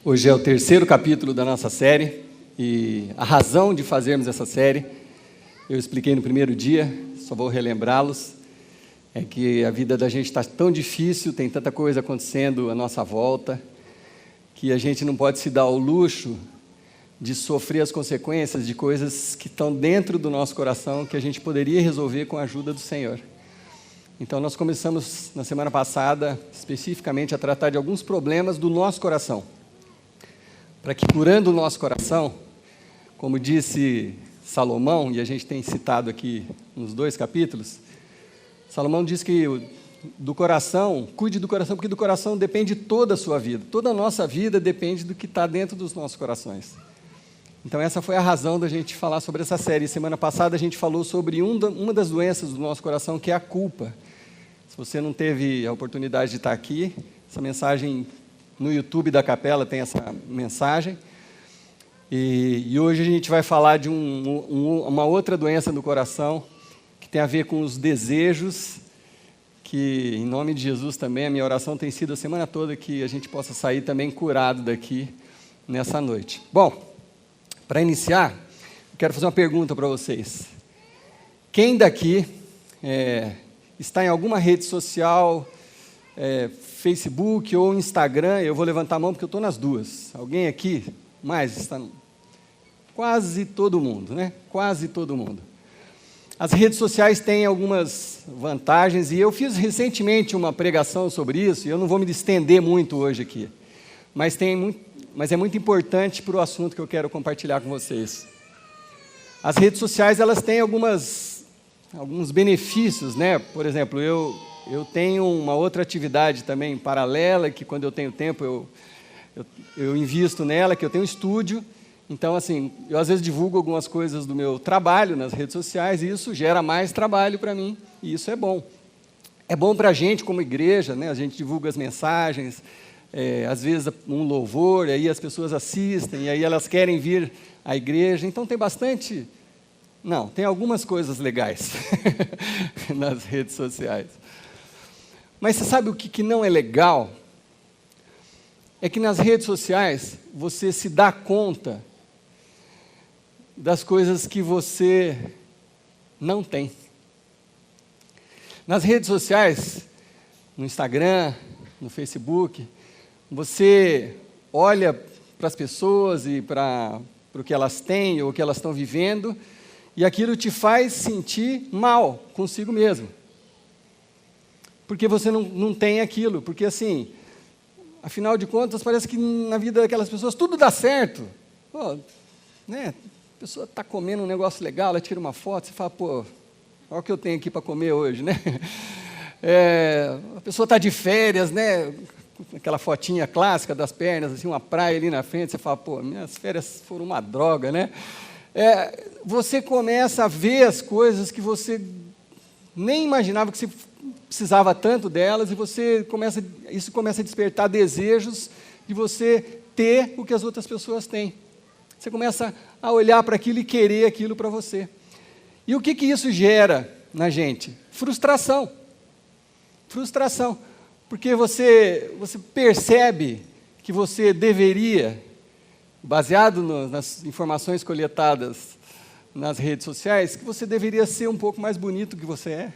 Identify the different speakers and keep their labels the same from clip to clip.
Speaker 1: Hoje é o terceiro capítulo da nossa série e a razão de fazermos essa série, eu expliquei no primeiro dia, só vou relembrá-los, é que a vida da gente está tão difícil, tem tanta coisa acontecendo à nossa volta, que a gente não pode se dar ao luxo de sofrer as consequências de coisas que estão dentro do nosso coração, que a gente poderia resolver com a ajuda do Senhor. Então nós começamos na semana passada, especificamente, a tratar de alguns problemas do nosso coração. Para que, curando o nosso coração, como disse Salomão, e a gente tem citado aqui nos 2 capítulos, Salomão diz que do coração, cuide do coração, porque do coração depende toda a sua vida. Toda a nossa vida depende do que está dentro dos nossos corações. Então essa foi a razão da gente falar sobre essa série. Semana passada a gente falou sobre uma das doenças do nosso coração, que é a culpa. Se você não teve a oportunidade de estar aqui, essa mensagem no YouTube da Capela tem essa mensagem. E hoje a gente vai falar de uma outra doença do coração, que tem a ver com os desejos, que em nome de Jesus também, a minha oração tem sido a semana toda que a gente possa sair também curado daqui nessa noite. Bom, para iniciar, eu quero fazer uma pergunta para vocês. Quem daqui está em alguma rede social, Facebook ou Instagram? Eu vou levantar a mão porque eu estou nas duas. Alguém aqui mais está? Quase todo mundo, né? Quase todo mundo. As redes sociais têm algumas vantagens e eu fiz recentemente uma pregação sobre isso, e eu não vou me estender muito hoje aqui, mas é muito importante para o assunto que eu quero compartilhar com vocês. As redes sociais, elas têm alguns benefícios, né? Por exemplo, eu tenho uma outra atividade também paralela, que quando eu tenho tempo eu invisto nela, que eu tenho um estúdio. Então, assim, eu às vezes divulgo algumas coisas do meu trabalho nas redes sociais, e isso gera mais trabalho para mim, e isso é bom. É bom para a gente como igreja, né? A gente divulga as mensagens, às vezes um louvor, e aí as pessoas assistem, e aí elas querem vir à igreja. Então tem bastante... Não, tem algumas coisas legais nas redes sociais. Mas você sabe o que não é legal? É que nas redes sociais você se dá conta das coisas que você não tem. Nas redes sociais, no Instagram, no Facebook, você olha para as pessoas e para o que elas têm ou o que elas estão vivendo, e aquilo te faz sentir mal consigo mesmo. Porque você não tem aquilo, porque assim, afinal de contas, parece que na vida daquelas pessoas tudo dá certo. Pô, né? A pessoa está comendo um negócio legal, ela tira uma foto, você fala, pô, olha o que eu tenho aqui para comer hoje, né? A pessoa está de férias, né? Aquela fotinha clássica das pernas, assim, uma praia ali na frente, você fala, pô, minhas férias foram uma droga, né? Você começa a ver as coisas que você nem imaginava que você precisava tanto delas, e isso começa a despertar desejos de você ter o que as outras pessoas têm. Você começa a olhar para aquilo e querer aquilo para você. E o que isso gera na gente? Frustração. Frustração. Porque você percebe que você deveria, baseado nas informações coletadas nas redes sociais, que você deveria ser um pouco mais bonito do que você é.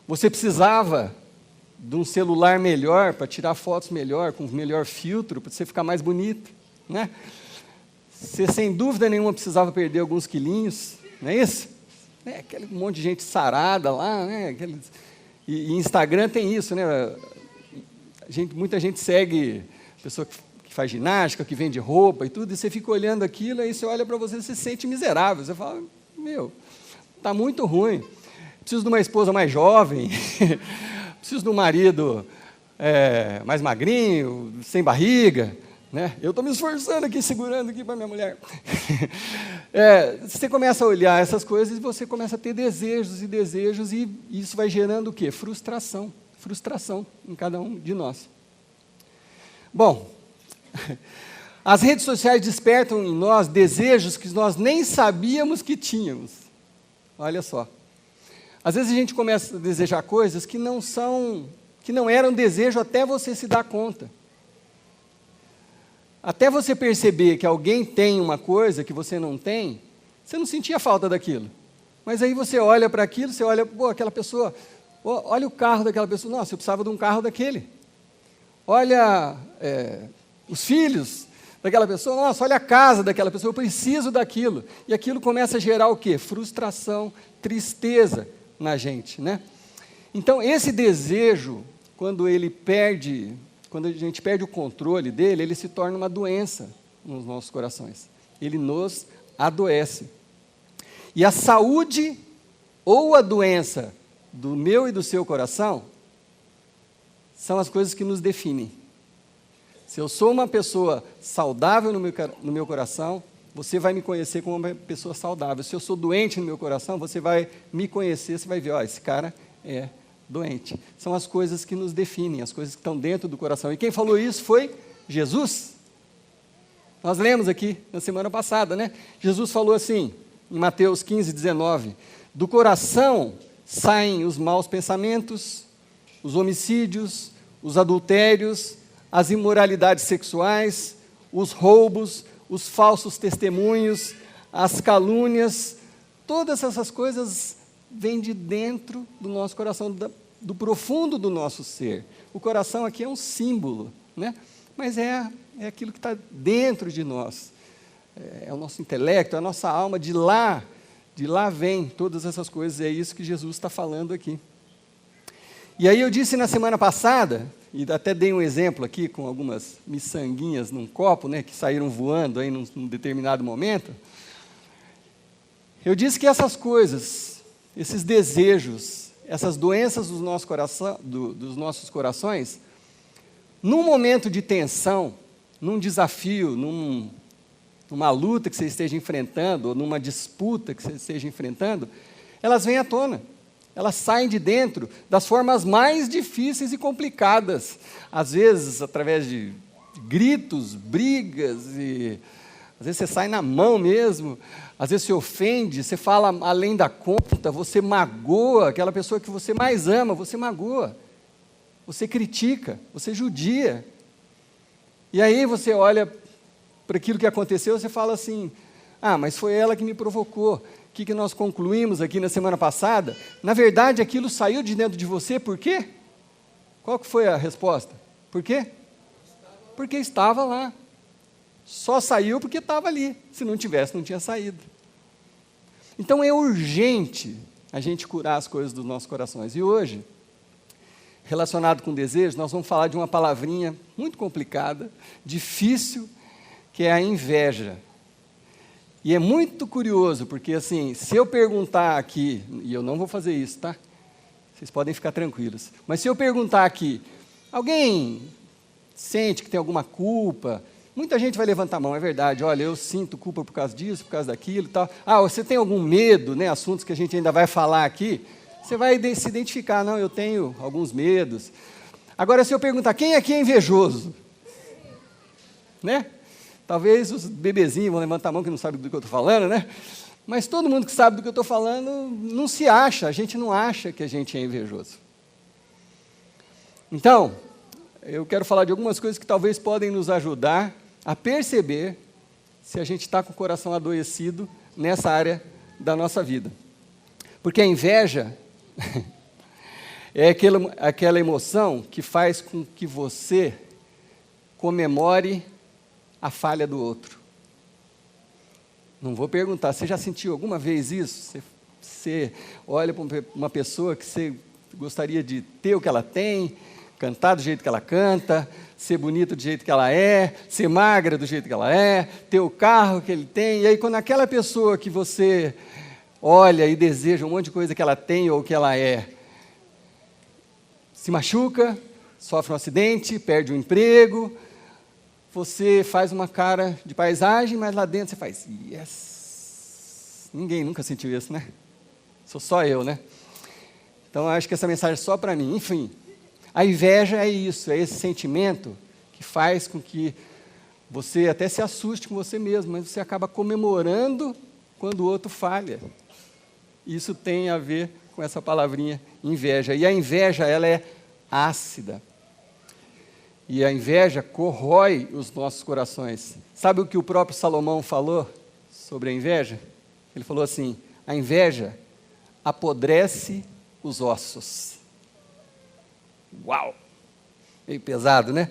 Speaker 1: Você precisava de um celular melhor para tirar fotos melhor, com melhor filtro, para você ficar mais bonito, né? Você, sem dúvida nenhuma, precisava perder alguns quilinhos, não é isso? Aquele monte de gente sarada lá, né? E Instagram tem isso, né? Muita gente segue pessoa que faz ginástica, que vende roupa e tudo, e você fica olhando aquilo, aí você olha para você e se sente miserável. Você fala, está muito ruim. Preciso de uma esposa mais jovem, preciso de um marido mais magrinho, sem barriga, né? Eu estou me esforçando aqui, segurando aqui para minha mulher. Você começa a olhar essas coisas e você começa a ter desejos, e isso vai gerando o quê? Frustração. Frustração em cada um de nós. Bom, as redes sociais despertam em nós desejos que nós nem sabíamos que tínhamos. Olha só. Às vezes a gente começa a desejar coisas que não eram desejo até você se dar conta. até você perceber que alguém tem uma coisa que você não tem, você não sentia falta daquilo. Mas aí você olha para aquilo, você olha, pô, aquela pessoa, olha o carro daquela pessoa, nossa, eu precisava de um carro daquele. Olha os filhos daquela pessoa, nossa, olha a casa daquela pessoa, eu preciso daquilo. E aquilo começa a gerar o quê? Frustração, tristeza na gente, né? Então, esse desejo, quando a gente perde o controle dele, ele se torna uma doença nos nossos corações. Ele nos adoece. E a saúde ou a doença do meu e do seu coração são as coisas que nos definem. Se eu sou uma pessoa saudável no meu coração, você vai me conhecer como uma pessoa saudável. Se eu sou doente no meu coração, você vai me conhecer, você vai ver, esse cara é doente. São as coisas que nos definem, as coisas que estão dentro do coração. E quem falou isso foi Jesus. Nós lemos aqui na semana passada, né? Jesus falou assim, em Mateus 15, 19, do coração saem os maus pensamentos, os homicídios, os adultérios, as imoralidades sexuais, os roubos, os falsos testemunhos, as calúnias, todas essas coisas vêm de dentro do nosso coração, do profundo do nosso ser. O coração aqui é um símbolo, né? Mas é aquilo que está dentro de nós, é o nosso intelecto, é a nossa alma, de lá vem todas essas coisas, é isso que Jesus está falando aqui. E aí eu disse na semana passada, e até dei um exemplo aqui com algumas miçanguinhas num copo, né, que saíram voando aí num determinado momento. Eu disse que essas coisas, esses desejos, essas doenças dos nossos corações, num momento de tensão, num desafio, numa luta que você esteja enfrentando, ou numa disputa que você esteja enfrentando, elas vêm à tona. Elas saem de dentro das formas mais difíceis e complicadas. Às vezes, através de gritos, brigas, e às vezes você sai na mão mesmo, às vezes se ofende, você fala além da conta, você magoa aquela pessoa que você mais ama, você magoa, você critica, você judia. E aí você olha para aquilo que aconteceu, você fala assim, mas foi ela que me provocou. O que nós concluímos aqui na semana passada? Na verdade, aquilo saiu de dentro de você, por quê? Qual que foi a resposta? Por quê? Porque estava lá. Só saiu porque estava ali. Se não tivesse, não tinha saído. Então é urgente a gente curar as coisas dos nossos corações. E hoje, relacionado com desejo, nós vamos falar de uma palavrinha muito complicada, difícil, que é a inveja. E é muito curioso, porque assim, se eu perguntar aqui, e eu não vou fazer isso, tá? Vocês podem ficar tranquilos. Mas se eu perguntar aqui, alguém sente que tem alguma culpa? Muita gente vai levantar a mão, é verdade, olha, eu sinto culpa por causa disso, por causa daquilo e tal. Você tem algum medo, né? Assuntos que a gente ainda vai falar aqui. Você vai se identificar, não, eu tenho alguns medos. Agora, se eu perguntar, quem aqui é invejoso? Né? Talvez os bebezinhos vão levantar a mão que não sabem do que eu estou falando, né? Mas todo mundo que sabe do que eu estou falando não se acha, a gente não acha que a gente é invejoso. Então, eu quero falar de algumas coisas que talvez podem nos ajudar a perceber se a gente está com o coração adoecido nessa área da nossa vida. Porque a inveja é aquela emoção que faz com que você comemore a falha do outro. Não vou perguntar, você já sentiu alguma vez isso? Você olha para uma pessoa que você gostaria de ter o que ela tem, cantar do jeito que ela canta, ser bonita do jeito que ela é, ser magra do jeito que ela é, ter o carro que ele tem, e aí quando aquela pessoa que você olha e deseja um monte de coisa que ela tem ou que ela é, se machuca, sofre um acidente, perde um emprego, você faz uma cara de paisagem, mas lá dentro você faz, yes. Ninguém nunca sentiu isso, né? Sou só eu, né? Então, acho que essa mensagem é só para mim. Enfim, a inveja é isso, é esse sentimento que faz com que você até se assuste com você mesmo, mas você acaba comemorando quando o outro falha. Isso tem a ver com essa palavrinha inveja. E a inveja, ela é ácida. E a inveja corrói os nossos corações. Sabe o que o próprio Salomão falou sobre a inveja? Ele falou assim: a inveja apodrece os ossos. Uau! Meio pesado, né?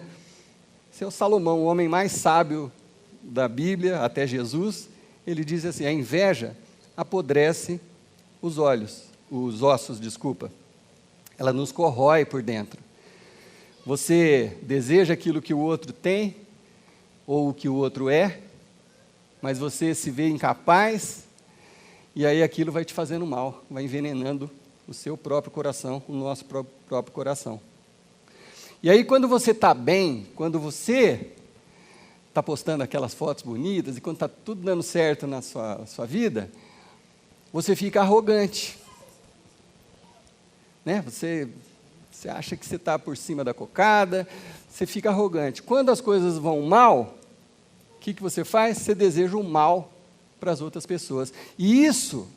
Speaker 1: Esse é o Salomão, o homem mais sábio da Bíblia, até Jesus. Ele diz assim: a inveja apodrece os ossos, desculpa. Ela nos corrói por dentro. Você deseja aquilo que o outro tem, ou o que o outro é, mas você se vê incapaz, e aí aquilo vai te fazendo mal, vai envenenando o seu próprio coração, o nosso próprio coração. E aí quando você está bem, quando você está postando aquelas fotos bonitas, e quando está tudo dando certo na sua vida, você fica arrogante. Né? Você acha que você está por cima da cocada, você fica arrogante. Quando as coisas vão mal, o que você faz? Você deseja o mal para as outras pessoas. E isso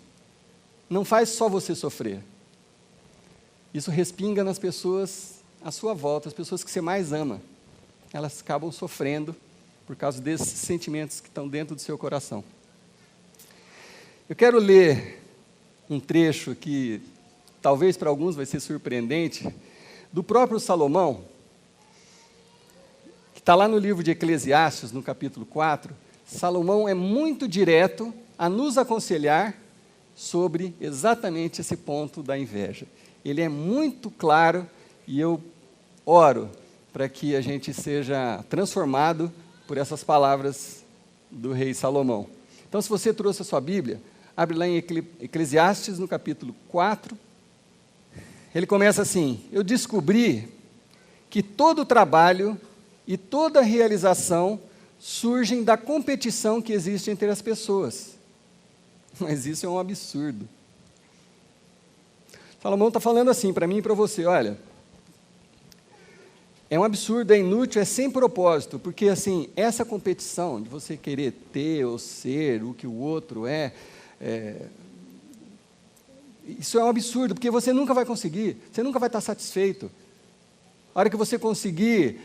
Speaker 1: não faz só você sofrer. Isso respinga nas pessoas à sua volta, as pessoas que você mais ama. Elas acabam sofrendo por causa desses sentimentos que estão dentro do seu coração. Eu quero ler um trecho que talvez para alguns vai ser surpreendente, do próprio Salomão, que está lá no livro de Eclesiastes, no capítulo 4. Salomão é muito direto a nos aconselhar sobre exatamente esse ponto da inveja. Ele é muito claro e eu oro para que a gente seja transformado por essas palavras do rei Salomão. Então, se você trouxe a sua Bíblia, abre lá em Eclesiastes, no capítulo 4. Ele começa assim: eu descobri que todo trabalho e toda realização surgem da competição que existe entre as pessoas. Mas isso é um absurdo. Salomão está falando assim para mim e para você: olha, é um absurdo, é inútil, é sem propósito, porque assim, essa competição de você querer ter ou ser o que o outro isso é um absurdo, porque você nunca vai conseguir, você nunca vai estar satisfeito. A hora que você conseguir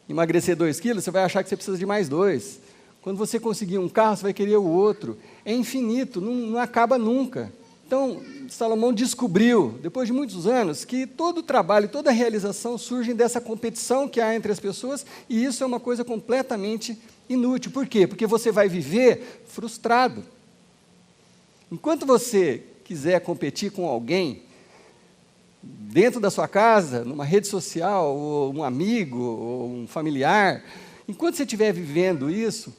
Speaker 1: emagrecer 2 quilos, você vai achar que você precisa de mais 2. Quando você conseguir um carro, você vai querer o outro. É infinito, não acaba nunca. Então, Salomão descobriu, depois de muitos anos, que todo o trabalho, toda a realização surgem dessa competição que há entre as pessoas, e isso é uma coisa completamente inútil. Por quê? Porque você vai viver frustrado. Enquanto você quiser competir com alguém, dentro da sua casa, numa rede social, ou um amigo, ou um familiar, enquanto você estiver vivendo isso,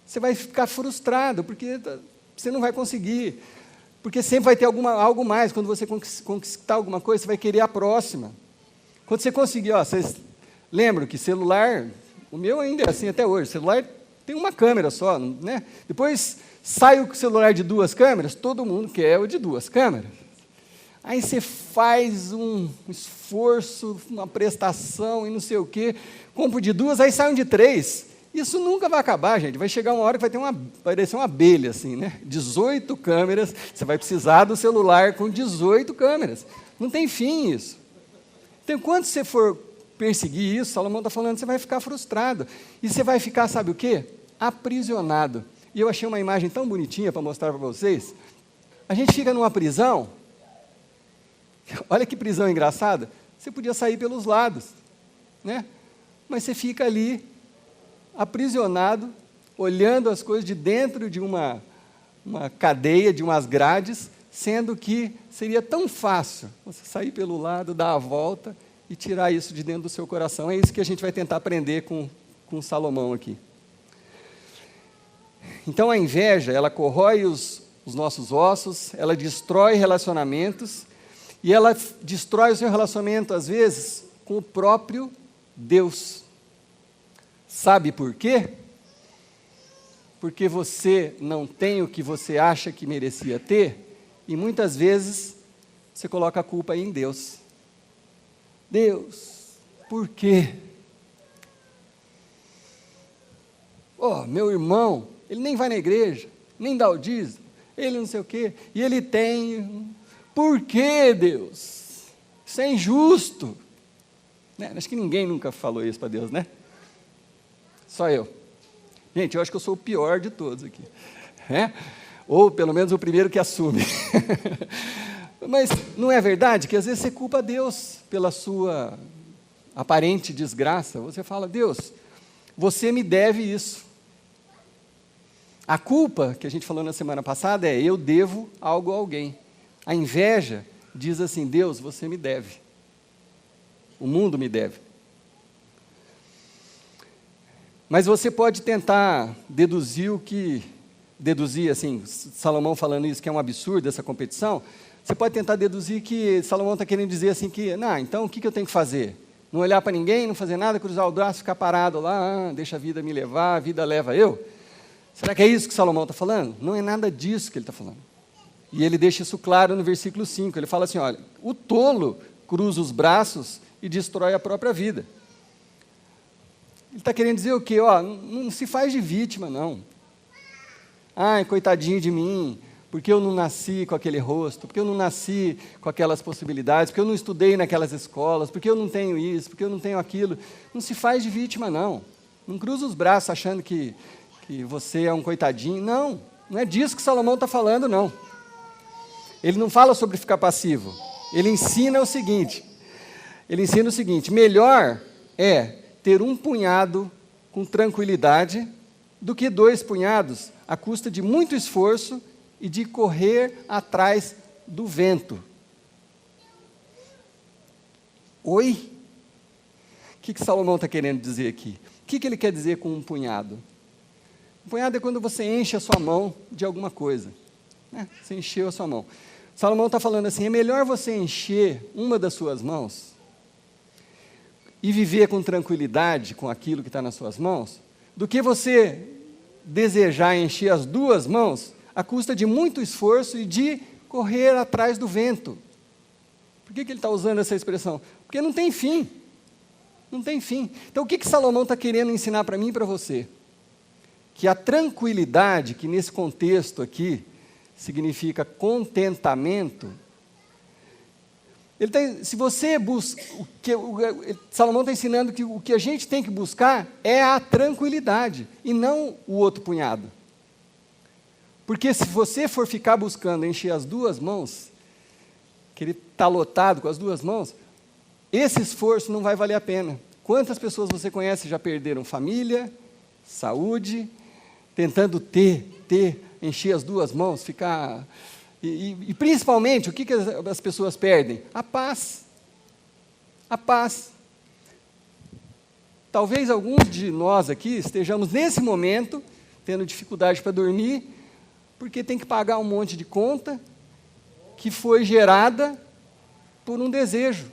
Speaker 1: você vai ficar frustrado, porque você não vai conseguir, porque sempre vai ter algo mais. Quando você conquistar alguma coisa, você vai querer a próxima. Quando você conseguir, vocês lembram que celular, o meu ainda é assim até hoje, celular tem uma câmera só, né? Depois sai o celular de 2 câmeras, todo mundo quer o de 2 câmeras. Aí você faz um esforço, uma prestação e não sei o quê, compra de 2, aí sai um de 3. Isso nunca vai acabar, gente. Vai chegar uma hora que vai parecer uma abelha, assim, né? 18 câmeras, você vai precisar do celular com 18 câmeras. Não tem fim isso. Então, quando você for perseguir isso, Salomão está falando, você vai ficar frustrado. E você vai ficar, sabe o quê? Aprisionado. E eu achei uma imagem tão bonitinha para mostrar para vocês. A gente fica numa prisão. Olha que prisão engraçada. Você podia sair pelos lados, né? Mas você fica ali, aprisionado, olhando as coisas de dentro de uma cadeia, de umas grades, sendo que seria tão fácil você sair pelo lado, dar a volta e tirar isso de dentro do seu coração. É isso que a gente vai tentar aprender com Salomão aqui. Então a inveja, ela corrói os nossos ossos, ela destrói relacionamentos, e ela destrói o seu relacionamento, às vezes, com o próprio Deus. Sabe por quê? Porque você não tem o que você acha que merecia ter, e muitas vezes você coloca a culpa em Deus. Deus, por quê? Meu irmão, ele nem vai na igreja, nem dá o dízimo, ele não sei o quê, e ele tem. Por quê, Deus? Isso é injusto. Né? Acho que ninguém nunca falou isso para Deus, né? Só eu. Gente, eu acho que eu sou o pior de todos aqui. Ou pelo menos o primeiro que assume. Mas não é verdade que às vezes você culpa Deus pela sua aparente desgraça? Você fala, Deus, você me deve isso. A culpa, que a gente falou na semana passada, é eu devo algo a alguém. A inveja diz assim, Deus, você me deve. O mundo me deve. Mas você pode tentar deduzir assim, Salomão falando isso, que é um absurdo essa competição, você pode tentar deduzir que Salomão está querendo dizer assim que, então o que eu tenho que fazer? Não olhar para ninguém, não fazer nada, cruzar o braço, ficar parado lá, deixa a vida me levar, a vida leva eu? Será que é isso que Salomão está falando? Não é nada disso que ele está falando. E ele deixa isso claro no versículo 5, ele fala assim, olha, o tolo cruza os braços e destrói a própria vida. Ele está querendo dizer o quê? Não se faz de vítima, não. Ai, coitadinho de mim, porque eu não nasci com aquele rosto, porque eu não nasci com aquelas possibilidades, porque eu não estudei naquelas escolas, porque eu não tenho isso, porque eu não tenho aquilo. Não se faz de vítima, não. Não cruza os braços achando que você é um coitadinho. Não é disso que Salomão está falando, não. Ele não fala sobre ficar passivo. Ele ensina o seguinte, melhor é ter um punhado com tranquilidade do que 2 punhados à custa de muito esforço e de correr atrás do vento. Oi? O que Salomão está querendo dizer aqui? O que ele quer dizer com um punhado? Um punhado é quando você enche a sua mão de alguma coisa. Né? Você encheu a sua mão. Salomão está falando assim, é melhor você encher uma das suas mãos e viver com tranquilidade com aquilo que está nas suas mãos, do que você desejar encher as 2 mãos à custa de muito esforço e de correr atrás do vento. Por que ele está usando essa expressão? Porque não tem fim. Não tem fim. Então, o que Salomão está querendo ensinar para mim e para você? Que a tranquilidade, que nesse contexto aqui significa contentamento, se você busca, Salomão está ensinando que o que a gente tem que buscar é a tranquilidade, e não o outro punhado. Porque se você for ficar buscando encher as 2 mãos, que ele está lotado com as 2 mãos, esse esforço não vai valer a pena. Quantas pessoas você conhece já perderam família, saúde, tentando encher as 2 mãos, ficar... E principalmente, o que as pessoas perdem? A paz. A paz. Talvez alguns de nós aqui estejamos, nesse momento, tendo dificuldade para dormir, porque tem que pagar um monte de conta que foi gerada por um desejo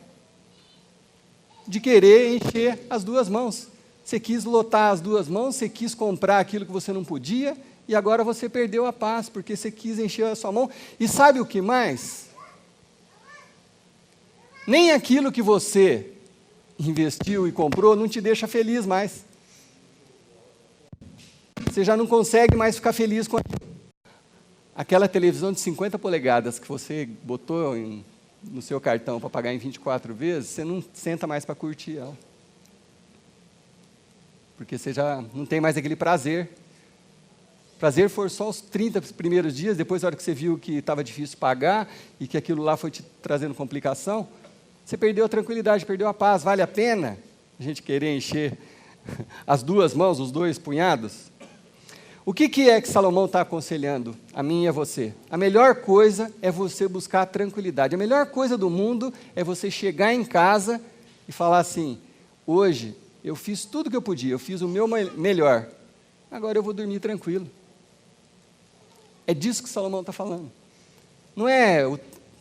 Speaker 1: de querer encher as 2 mãos. Você quis lotar as 2 mãos, você quis comprar aquilo que você não podia, e agora você perdeu a paz, porque você quis encher a sua mão. E sabe o que mais? Nem aquilo que você investiu e comprou não te deixa feliz mais. Você já não consegue mais ficar feliz com aquela televisão de 50 polegadas que você botou no seu cartão para pagar em 24 vezes, você não senta mais para curtir ela. Porque você já não tem mais aquele prazer. Prazer foi só os 30 primeiros dias, depois, na hora que você viu que estava difícil pagar e que aquilo lá foi te trazendo complicação, você perdeu a tranquilidade, perdeu a paz. Vale a pena a gente querer encher as 2 mãos, os 2 punhados? O que é que Salomão está aconselhando a mim e a você? A melhor coisa é você buscar a tranquilidade. A melhor coisa do mundo é você chegar em casa e falar assim, hoje eu fiz tudo o que eu podia, eu fiz o meu melhor, agora eu vou dormir tranquilo. É disso que Salomão está falando. Não é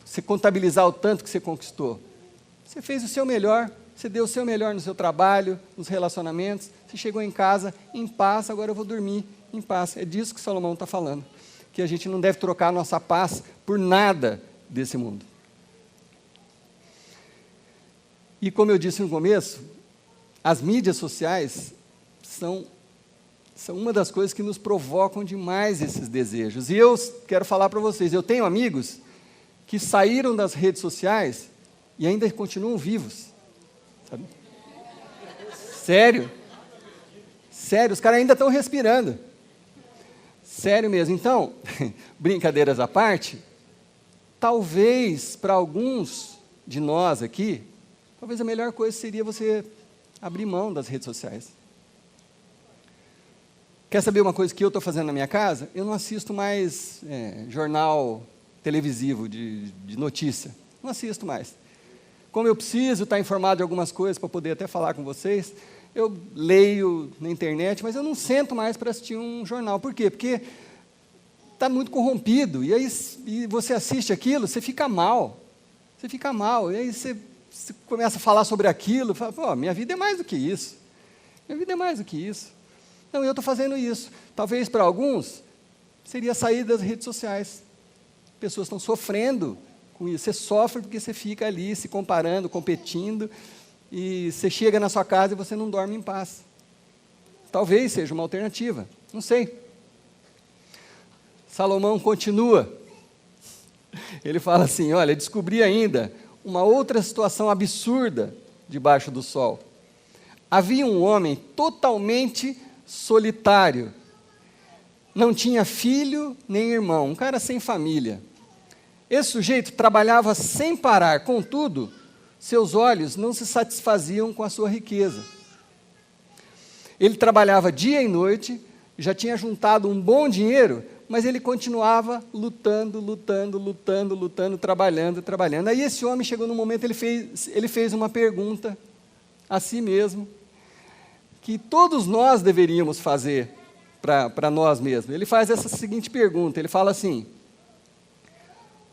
Speaker 1: você contabilizar o tanto que você conquistou. Você fez o seu melhor, você deu o seu melhor no seu trabalho, nos relacionamentos, você chegou em casa em paz, agora eu vou dormir em paz. É disso que Salomão está falando. Que a gente não deve trocar a nossa paz por nada desse mundo. E como eu disse no começo, as mídias sociais são uma das coisas que nos provocam demais esses desejos. E eu quero falar para vocês, eu tenho amigos que saíram das redes sociais e ainda continuam vivos. Sabe? Sério? Sério, os caras ainda estão respirando. Sério mesmo. Então, brincadeiras à parte, talvez para alguns de nós aqui, talvez a melhor coisa seria você abrir mão das redes sociais. Quer saber uma coisa que eu estou fazendo na minha casa? Eu não assisto mais jornal televisivo de notícia. Não assisto mais. Como eu preciso estar informado de algumas coisas para poder até falar com vocês, eu leio na internet, mas eu não sento mais para assistir um jornal. Por quê? Porque está muito corrompido. E aí e você assiste aquilo, você fica mal. Você fica mal. E aí você começa a falar sobre aquilo, fala, pô, minha vida é mais do que isso. Minha vida é mais do que isso. Então, eu estou fazendo isso. Talvez para alguns, seria sair das redes sociais. Pessoas estão sofrendo com isso. Você sofre porque você fica ali se comparando, competindo, e você chega na sua casa e você não dorme em paz. Talvez seja uma alternativa, não sei. Salomão continua. Ele fala assim, olha, descobri ainda uma outra situação absurda debaixo do sol. Havia um homem totalmente solitário, não tinha filho nem irmão, um cara sem família. Esse sujeito trabalhava sem parar, contudo, seus olhos não se satisfaziam com a sua riqueza. Ele trabalhava dia e noite, já tinha juntado um bom dinheiro, mas ele continuava lutando, trabalhando. Aí esse homem chegou num momento, ele fez uma pergunta a si mesmo, que todos nós deveríamos fazer para nós mesmos. Ele faz essa seguinte pergunta, ele fala assim,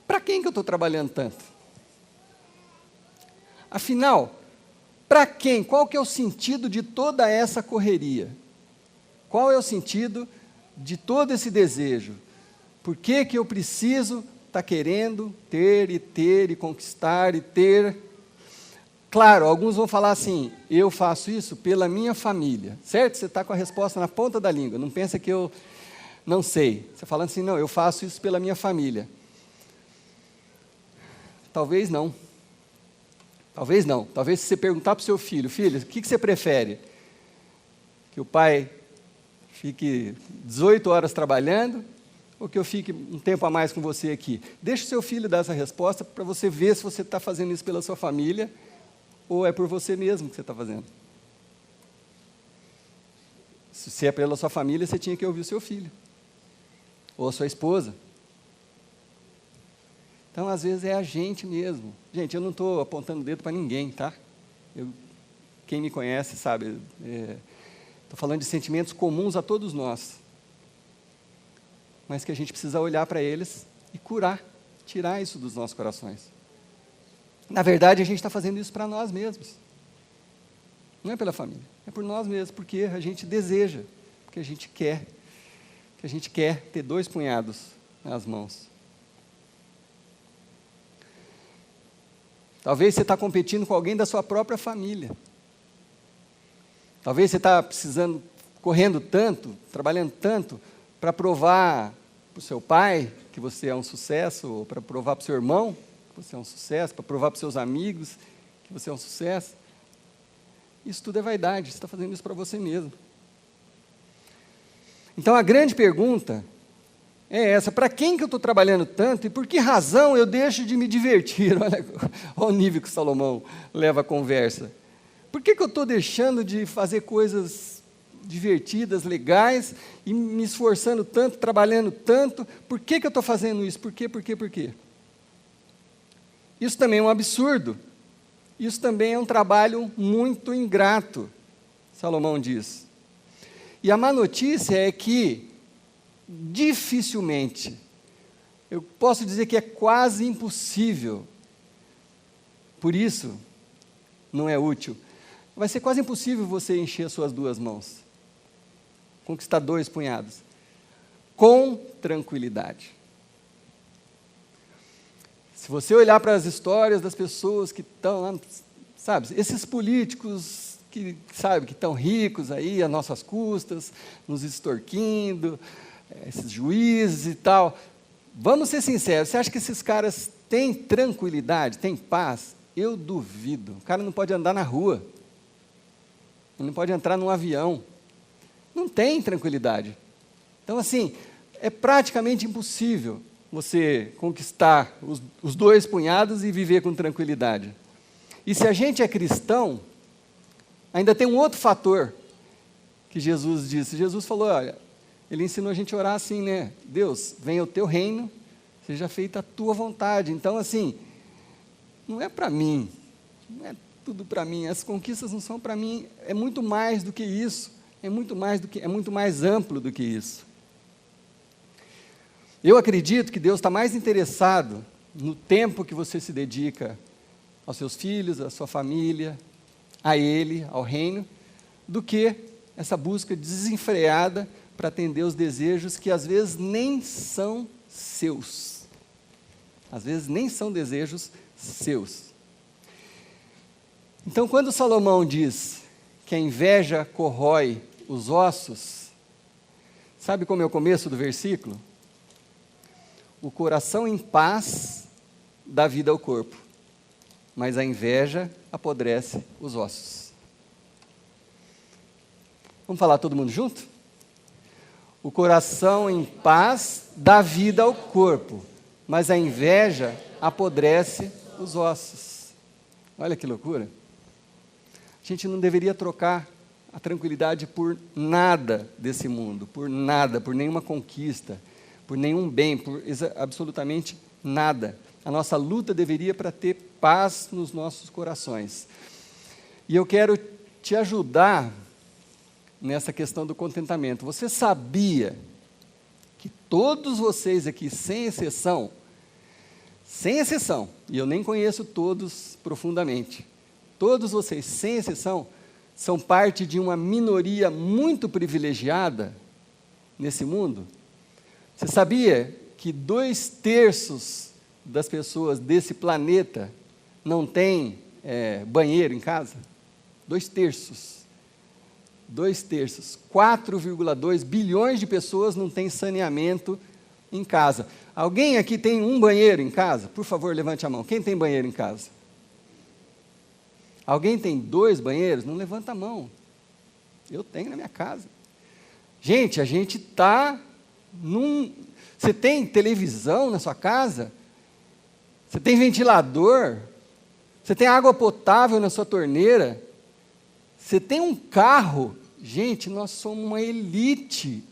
Speaker 1: para quem que eu estou trabalhando tanto? Afinal, para quem? Qual que é o sentido de toda essa correria? Qual é o sentido de todo esse desejo? Por que que eu preciso estar querendo ter e conquistar e ter? Claro, alguns vão falar assim, eu faço isso pela minha família, certo? Você está com a resposta na ponta da língua, não pensa que eu não sei. Você falando assim, não, eu faço isso pela minha família. Talvez não. Talvez não. Talvez se você perguntar para o seu filho, filho, o que você prefere? Que o pai fique 18 horas trabalhando ou que eu fique um tempo a mais com você aqui? Deixa o seu filho dar essa resposta para você ver se você está fazendo isso pela sua família ou é por você mesmo que você está fazendo. Se é pela sua família, você tinha que ouvir o seu filho ou a sua esposa. Então, às vezes, é a gente mesmo. Gente, eu não estou apontando o dedo para ninguém, tá? Quem me conhece sabe, estou falando de sentimentos comuns a todos nós, mas que a gente precisa olhar para eles e curar, tirar isso dos nossos corações. Na verdade, a gente está fazendo isso para nós mesmos. Não é pela família, é por nós mesmos, porque a gente deseja, porque a gente quer ter 2 punhados nas mãos. Talvez você está competindo com alguém da sua própria família. Talvez você está correndo tanto, trabalhando tanto, para provar para o seu pai que você é um sucesso, ou para provar para o seu irmão que você é um sucesso, para provar para os seus amigos que você é um sucesso. Isso tudo é vaidade, você está fazendo isso para você mesmo. Então, a grande pergunta é essa, para quem que eu estou trabalhando tanto e por que razão eu deixo de me divertir? Olha o nível que Salomão leva a conversa. Por que eu estou deixando de fazer coisas divertidas, legais, e me esforçando tanto, trabalhando tanto? Por que eu estou fazendo isso? Por quê? Isso também é um absurdo. Isso também é um trabalho muito ingrato, Salomão diz. E a má notícia é que dificilmente, eu posso dizer que é quase impossível, por isso não é útil, vai ser quase impossível você encher as suas 2 mãos, conquistar 2 punhados, com tranquilidade. Se você olhar para as histórias das pessoas que estão lá, sabe, esses políticos que estão ricos aí, às nossas custas, nos extorquindo, esses juízes e tal, vamos ser sinceros, você acha que esses caras têm tranquilidade, têm paz? Eu duvido, o cara não pode andar na rua. ele não pode entrar num avião. Não tem tranquilidade. Então, assim, é praticamente impossível você conquistar os 2 punhados e viver com tranquilidade. E se a gente é cristão, ainda tem um outro fator que Jesus disse. Jesus falou, olha, ele ensinou a gente a orar assim, né? Deus, venha o teu reino, seja feita a tua vontade. Então, assim, não é para mim, não é tudo para mim, as conquistas não são para mim, é muito mais do que isso, é muito mais amplo do que isso. Eu acredito que Deus está mais interessado no tempo que você se dedica aos seus filhos, à sua família, a Ele, ao reino, do que essa busca desenfreada para atender os desejos que às vezes nem são seus. Às vezes nem são desejos seus. Então, quando Salomão diz que a inveja corrói os ossos, sabe como é o começo do versículo? O coração em paz dá vida ao corpo, mas a inveja apodrece os ossos. Vamos falar todo mundo junto? O coração em paz dá vida ao corpo, mas a inveja apodrece os ossos. Olha que loucura. A gente não deveria trocar a tranquilidade por nada desse mundo, por nada, por nenhuma conquista, por nenhum bem, por absolutamente nada. A nossa luta deveria para ter paz nos nossos corações. E eu quero te ajudar nessa questão do contentamento. Você sabia que todos vocês aqui, sem exceção, e eu nem conheço todos profundamente, todos vocês, sem exceção, são parte de uma minoria muito privilegiada nesse mundo? Você sabia que 2/3 das pessoas desse planeta não têm banheiro em casa? 2/3. 2/3. 4,2 bilhões de pessoas não têm saneamento em casa. Alguém aqui tem um banheiro em casa? Por favor, levante a mão. Quem tem banheiro em casa? Alguém tem 2 banheiros? Não levanta a mão. Eu tenho na minha casa. Gente, a gente está num... Você tem televisão na sua casa? Você tem ventilador? Você tem água potável na sua torneira? Você tem um carro? Gente, nós somos uma elite.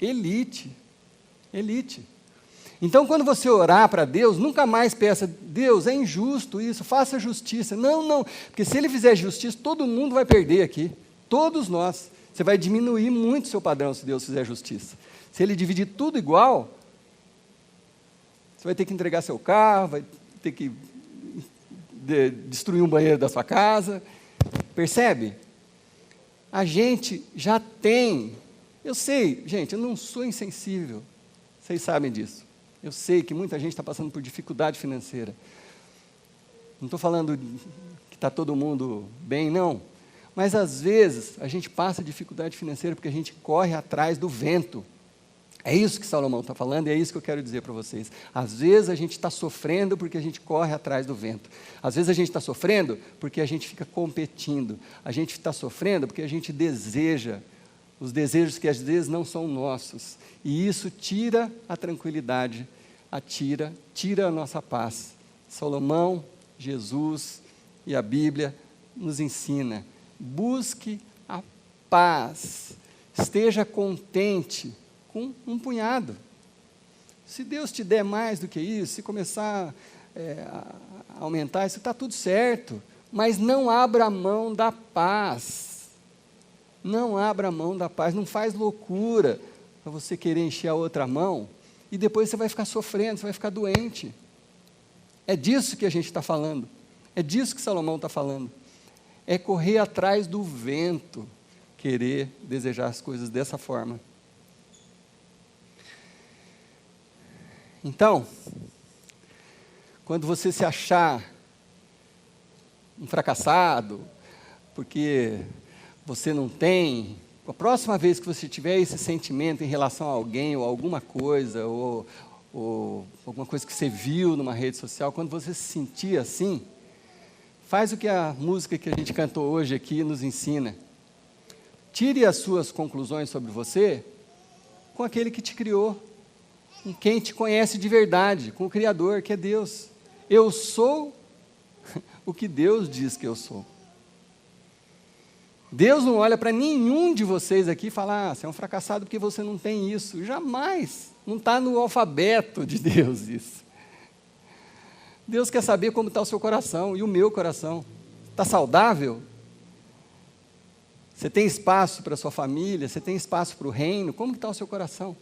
Speaker 1: Então, quando você orar para Deus, nunca mais peça, Deus, é injusto isso, faça justiça. Não, porque se Ele fizer justiça, todo mundo vai perder aqui, todos nós. Você vai diminuir muito o seu padrão se Deus fizer justiça. Se Ele dividir tudo igual, você vai ter que entregar seu carro, vai ter que destruir um banheiro da sua casa. Percebe? A gente já tem, eu sei, gente, eu não sou insensível, vocês sabem disso. Eu sei que muita gente está passando por dificuldade financeira. Não estou falando que está todo mundo bem, não. Mas, às vezes, a gente passa dificuldade financeira porque a gente corre atrás do vento. É isso que Salomão está falando e é isso que eu quero dizer para vocês. Às vezes, a gente está sofrendo porque a gente corre atrás do vento. Às vezes, a gente está sofrendo porque a gente fica competindo. A gente está sofrendo porque a gente deseja os desejos que, às vezes, não são nossos. E isso tira a tranquilidade, tira a nossa paz. Salomão, Jesus e a Bíblia nos ensina. Busque a paz. Esteja contente com um punhado. Se Deus te der mais do que isso, se começar a aumentar, isso está tudo certo. Mas não abra mão da paz. Não abra mão da paz. Não faz loucura para você querer encher a outra mão e depois você vai ficar sofrendo, você vai ficar doente. É disso que a gente está falando. É disso que Salomão está falando. É correr atrás do vento, querer desejar as coisas dessa forma. Então, quando você se achar um fracassado, porque você não tem, a próxima vez que você tiver esse sentimento em relação a alguém, ou alguma coisa, ou alguma coisa que você viu numa rede social, quando você se sentir assim, faz o que a música que a gente cantou hoje aqui nos ensina. Tire as suas conclusões sobre você com aquele que te criou, com quem te conhece de verdade, com o Criador, que é Deus. Eu sou o que Deus diz que eu sou. Deus não olha para nenhum de vocês aqui e fala, você é um fracassado porque você não tem isso. Jamais. Não está no alfabeto de Deus isso. Deus quer saber como está o seu coração e o meu coração. Está saudável? Você tem espaço para a sua família? Você tem espaço para o reino? Como está o seu coração?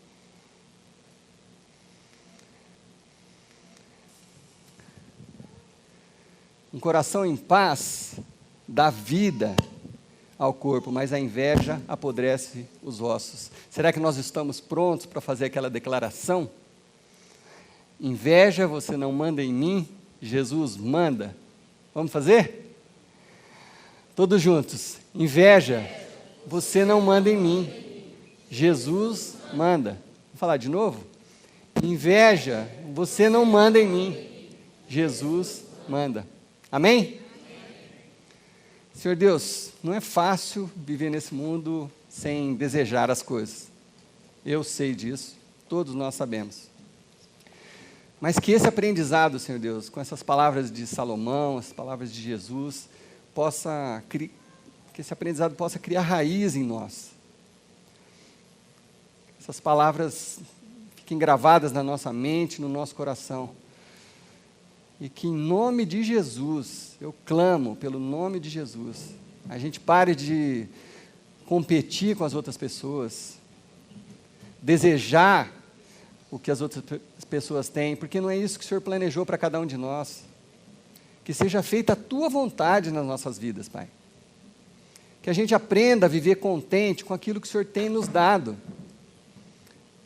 Speaker 1: Um coração em paz dá vida ao corpo, mas a inveja apodrece os ossos. Será que nós estamos prontos para fazer aquela declaração? Inveja você não manda em mim, Jesus manda. Vamos fazer? Todos juntos. Inveja você não manda em mim, Jesus manda. Vamos falar de novo? Inveja você não manda em mim, Jesus manda. Amém? Senhor Deus, não é fácil viver nesse mundo sem desejar as coisas. Eu sei disso, todos nós sabemos. Mas que esse aprendizado, Senhor Deus, com essas palavras de Salomão, as palavras de Jesus, que esse aprendizado possa criar raiz em nós. Essas palavras fiquem gravadas na nossa mente, no nosso coração. E que em nome de Jesus, eu clamo pelo nome de Jesus, a gente pare de competir com as outras pessoas, desejar o que as outras pessoas têm, porque não é isso que o Senhor planejou para cada um de nós. Que seja feita a Tua vontade nas nossas vidas, Pai. Que a gente aprenda a viver contente com aquilo que o Senhor tem nos dado.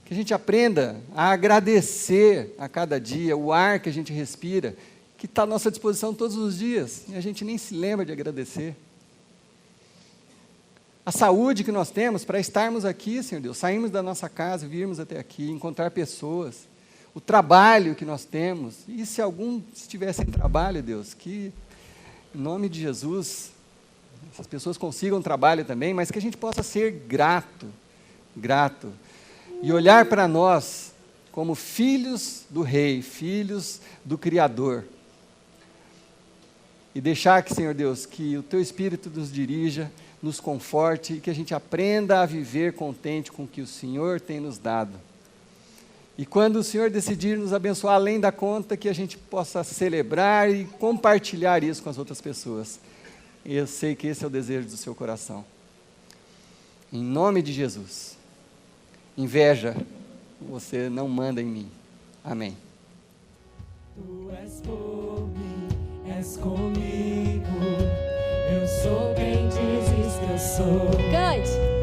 Speaker 1: Que a gente aprenda a agradecer a cada dia o ar que a gente respira, que está à nossa disposição todos os dias, e a gente nem se lembra de agradecer. A saúde que nós temos para estarmos aqui, Senhor Deus, sairmos da nossa casa, virmos até aqui, encontrar pessoas, o trabalho que nós temos, e se algum estiver sem trabalho, Deus, que em nome de Jesus, essas pessoas consigam trabalho também, mas que a gente possa ser grato, e olhar para nós como filhos do Rei, filhos do Criador, e deixar que, Senhor Deus, que o Teu Espírito nos dirija, nos conforte, e que a gente aprenda a viver contente com o que o Senhor tem nos dado. E quando o Senhor decidir nos abençoar além da conta, que a gente possa celebrar e compartilhar isso com as outras pessoas. E eu sei que esse é o desejo do seu coração. Em nome de Jesus. Inveja, você não manda em mim. Amém.
Speaker 2: Tu és por mim, és comigo. Eu sou quem dizes que eu sou.
Speaker 3: Cante!